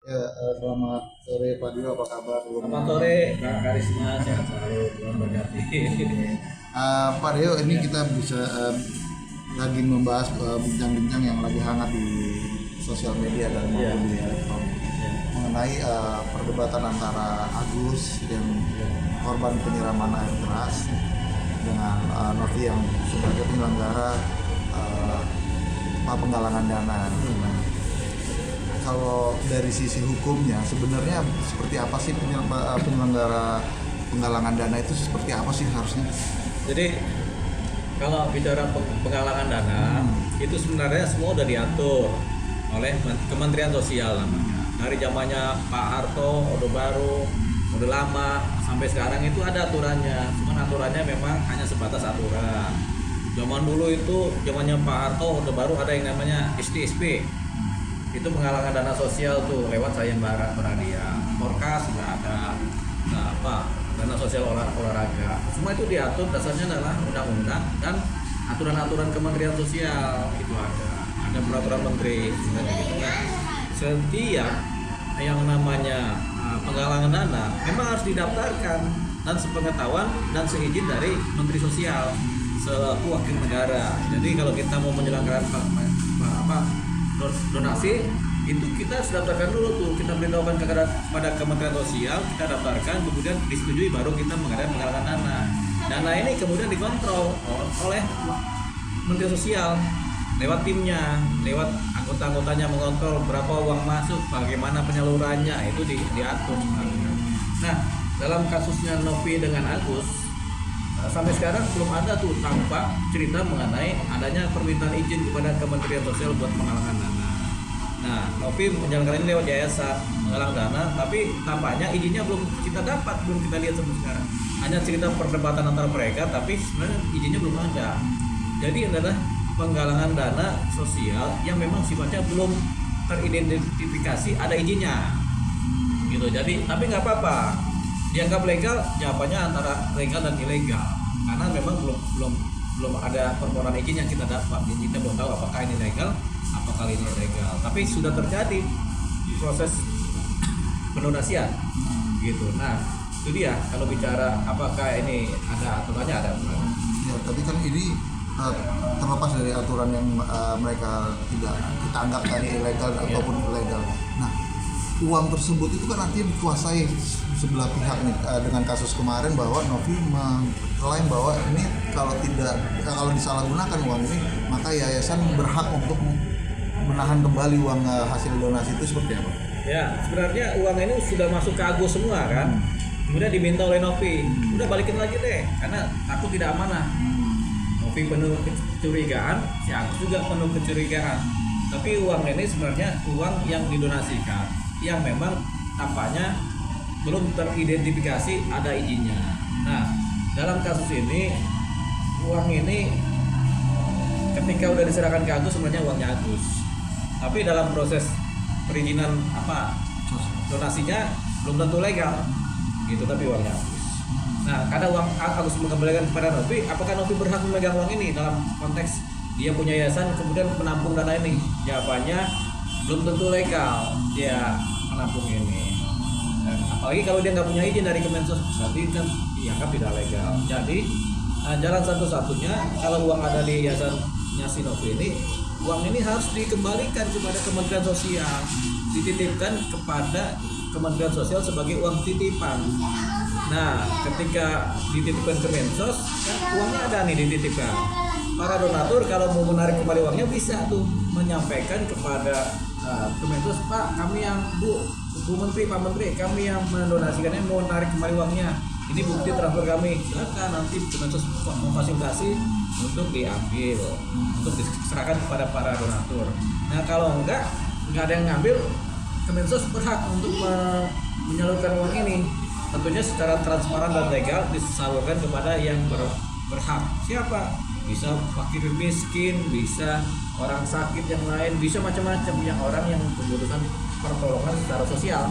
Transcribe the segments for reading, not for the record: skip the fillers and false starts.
Ya, selamat sore Pak Dio, apa kabar? Selamat sore, Kak Karisma, sehat selalu, Tuhan berkati. Pak Dio, ini kita bisa lagi membahas bincang-bincang yang lagi hangat di sosial media dan maupun di elektronik mengenai perdebatan antara Agus yang korban penyiraman air keras dengan Novi yang sebagai penyelenggara penggalangan dana. Kalau dari sisi hukumnya sebenarnya seperti apa sih penyelenggara penggalangan dana itu seperti apa sih harusnya? Jadi kalau bicara penggalangan dana, itu sebenarnya semua udah diatur oleh Kementerian Sosial namanya. Dari zamannya Pak Harto, Orde Baru, Orde Lama, sampai sekarang itu ada aturannya. Cuman aturannya memang hanya sebatas aturan. Zaman dulu itu, zamannya Pak Harto, Orde Baru ada yang namanya STSP. Itu penggalangan dana sosial tuh lewat sayembara berhadiah. Orkas juga ada. Nah, dana sosial olahraga. Semua itu diatur dasarnya adalah undang-undang dan aturan-aturan Kementerian Sosial itu ada. Ada peraturan menteri sebenarnya gitu. Nah, setiap yang namanya penggalangan dana memang harus didaftarkan dan sepengetahuan dan seizin dari Menteri Sosial selaku wakil negara. Jadi kalau kita mau menyelenggarakan donasi itu kita harus daftarkan dulu tuh, kita beritahukan kepada Kementerian Sosial, kita daftarkan, kemudian disetujui baru kita mengadakan penggalangan dana. Dana ini kemudian dikontrol oleh Menteri Sosial lewat timnya, lewat anggota-anggotanya mengontrol berapa uang masuk, bagaimana penyalurannya, itu diatur sebenarnya. Nah, dalam kasusnya Novi dengan Agus, sampai sekarang belum ada tuh tampak cerita mengenai adanya permintaan izin kepada Kementerian Sosial buat penggalangan dana. Nah, Novi menjalankan ini lewat yayasan menggalang dana, tapi tampaknya izinnya belum kita dapat, belum kita lihat sampai sekarang. Hanya cerita perdebatan antara mereka, tapi sebenarnya izinnya belum ada. Jadi adalah penggalangan dana sosial yang memang sifatnya belum teridentifikasi ada izinnya, gitu. Jadi, tapi nggak apa-apa. Dianggap legal, jawabannya antara legal dan ilegal, karena memang belum ada permohonan izin yang kita dapat. Jadi kita belum tahu apakah ini legal, apakah ini ilegal. Tapi sudah terjadi proses pendonasian, gitu. Nah, itu dia. Kalau bicara apakah ini ada aturannya, ada aturannya. Ya, tapi kan ini terlepas dari aturan yang mereka tidak kita anggap tadi ilegal ataupun ilegal. Nah, uang tersebut itu kan nanti dikuasai sebelah pihak nih, dengan kasus kemarin bahwa Novi mengklaim bahwa ini kalau disalahgunakan uang ini maka yayasan berhak untuk menahan kembali uang hasil donasi itu. Seperti apa? Ya, sebenarnya uang ini sudah masuk ke Agus semua kan. Kemudian diminta oleh Novi, udah balikin lagi deh karena aku tidak amanah. Novi penuh kecurigaan, si Agus juga penuh kecurigaan. Tapi uang ini sebenarnya uang yang didonasikan, yang memang tampaknya belum teridentifikasi ada izinnya. Nah, dalam kasus ini uang ini ketika udah diserahkan ke Agus sebenarnya uangnya Agus. Tapi dalam proses perizinan donasinya belum tentu legal, gitu, tapi uangnya Agus. Nah, karena uang Agus mengembalikan kepada Novi, apakah Novi berhak memegang uang ini dalam konteks dia punya yayasan kemudian menampung dana ini? Jawabannya belum tentu legal dia menampung ini. Dan apalagi kalau dia nggak punya izin dari Kemensos, berarti kan dianggap tidak legal. Jadi jalan satu-satunya kalau uang ada di yayasannya si Novi ini, uang ini harus dikembalikan kepada Kementerian Sosial, dititipkan kepada Kementerian Sosial sebagai uang titipan. Nah, ketika dititipkan ke Mensos, kan uangnya ada nih dititipkan. Para donatur kalau mau menarik kembali uangnya bisa tuh menyampaikan kepada Kemensos, Pak, kami yang Bu Menteri, Pak Menteri, kami yang mendonasikannya mau menarik kembali uangnya. Ini bukti transfer kami. Silakan nanti Kemensos memfasilitasi untuk diambil, untuk diserahkan kepada para donatur. Nah, kalau nggak ada yang ngambil, Kemensos berhak untuk menyalurkan uang ini. Tentunya secara transparan dan legal disalurkan kepada yang berhak. Siapa? Bisa fakir miskin, bisa orang sakit yang lain, bisa macam-macam yang orang yang membutuhkan pertolongan secara sosial.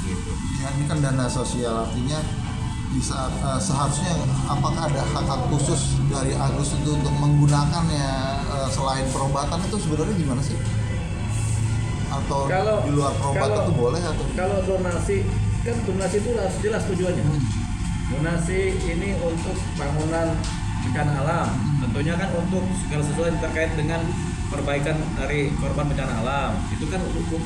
Gitu. Ya, ini kan dana sosial, artinya bisa seharusnya apakah ada hak khusus dari Agus itu untuk menggunakannya selain perobatan itu sebenarnya gimana sih? atau Kalau- di luar perobatan kalau- itu boleh atau Kalau donasi kan donasi itu harus jelas tujuannya. Donasi ini untuk bangunan bencana alam. Tentunya kan untuk segala sesuatu yang terkait dengan perbaikan dari korban bencana alam. Itu kan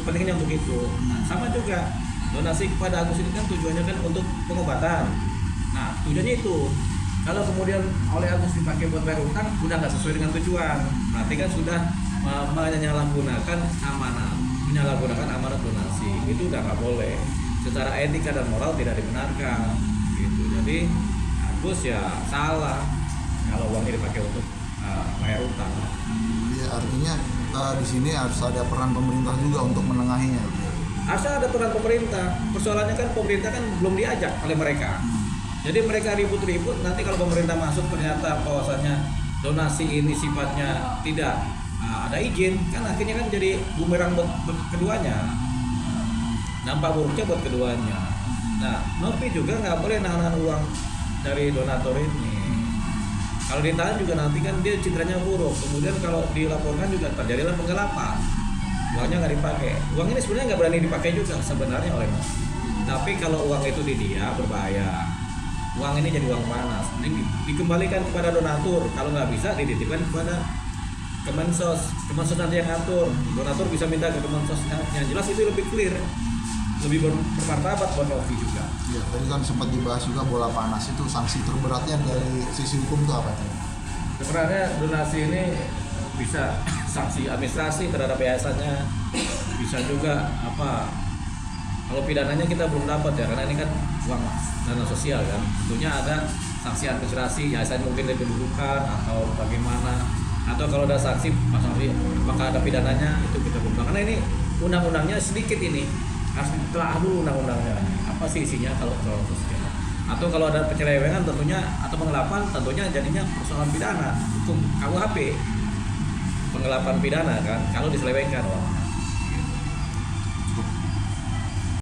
pentingnya untuk itu. Nah, sama juga donasi kepada Agus ini kan tujuannya kan untuk pengobatan. Nah, tujuannya itu. Kalau kemudian oleh Agus dipakai buat bayar utang, udah nggak sesuai dengan tujuan. Berarti kan sudah menyalahgunakan amanat donasi. Itu udah nggak boleh. Secara etika dan moral tidak dibenarkan. Gitu. Jadi Agus ya salah kalau uangnya dipakai untuk bayar utang. ya artinya di sini harus ada peran pemerintah juga untuk menengahinya. Asal ada peran pemerintah. Persoalannya kan pemerintah kan belum diajak oleh mereka. Jadi mereka ribut-ribut, nanti kalau pemerintah masuk ternyata bahwasannya donasi ini sifatnya tidak ada izin, kan akhirnya kan jadi bumerang buat keduanya. Dampak buruknya buat keduanya. Nah, Novi juga nggak boleh nahan uang dari donatur ini. Kalau ditahan juga nanti kan dia citranya buruk. Kemudian kalau dilaporkan juga terjadilah penggelapan. Uangnya nggak dipakai. Uang ini sebenarnya nggak berani dipakai juga sebenarnya oleh Novi. Tapi kalau uang itu di dia berbahaya. Uang ini jadi uang panas. Dikembalikan kepada donatur. Kalau nggak bisa dititipkan kepada Kemensos. Kemensos nanti yang ngatur. Donatur bisa minta ke Kemensos. Yang jelas itu lebih clear, lebih bermartabat buat Novi juga. Ya, tadi kan sempat dibahas juga bola panas itu sanksi terberatnya dari sisi hukum itu apa? Sebenarnya donasi ini bisa sanksi administrasi terhadap yayasannya, bisa juga apa? Kalau pidananya kita belum dapat ya, karena ini kan uang dana sosial kan. Tentunya ada sanksi administrasi, yayasan mungkin dikedudukan atau bagaimana. Atau kalau ada saksi, apakah ada pidananya itu kita belum tahu. Karena ini undang-undangnya sedikit ini, harus ditelaah dulu undang-undangnya. Apa sih isinya kalau sosial? Atau kalau ada penyelewengan tentunya atau penggelapan tentunya jadinya persoalan pidana, hukum KUHP. Penggelapan pidana kan kalau diselewengkan.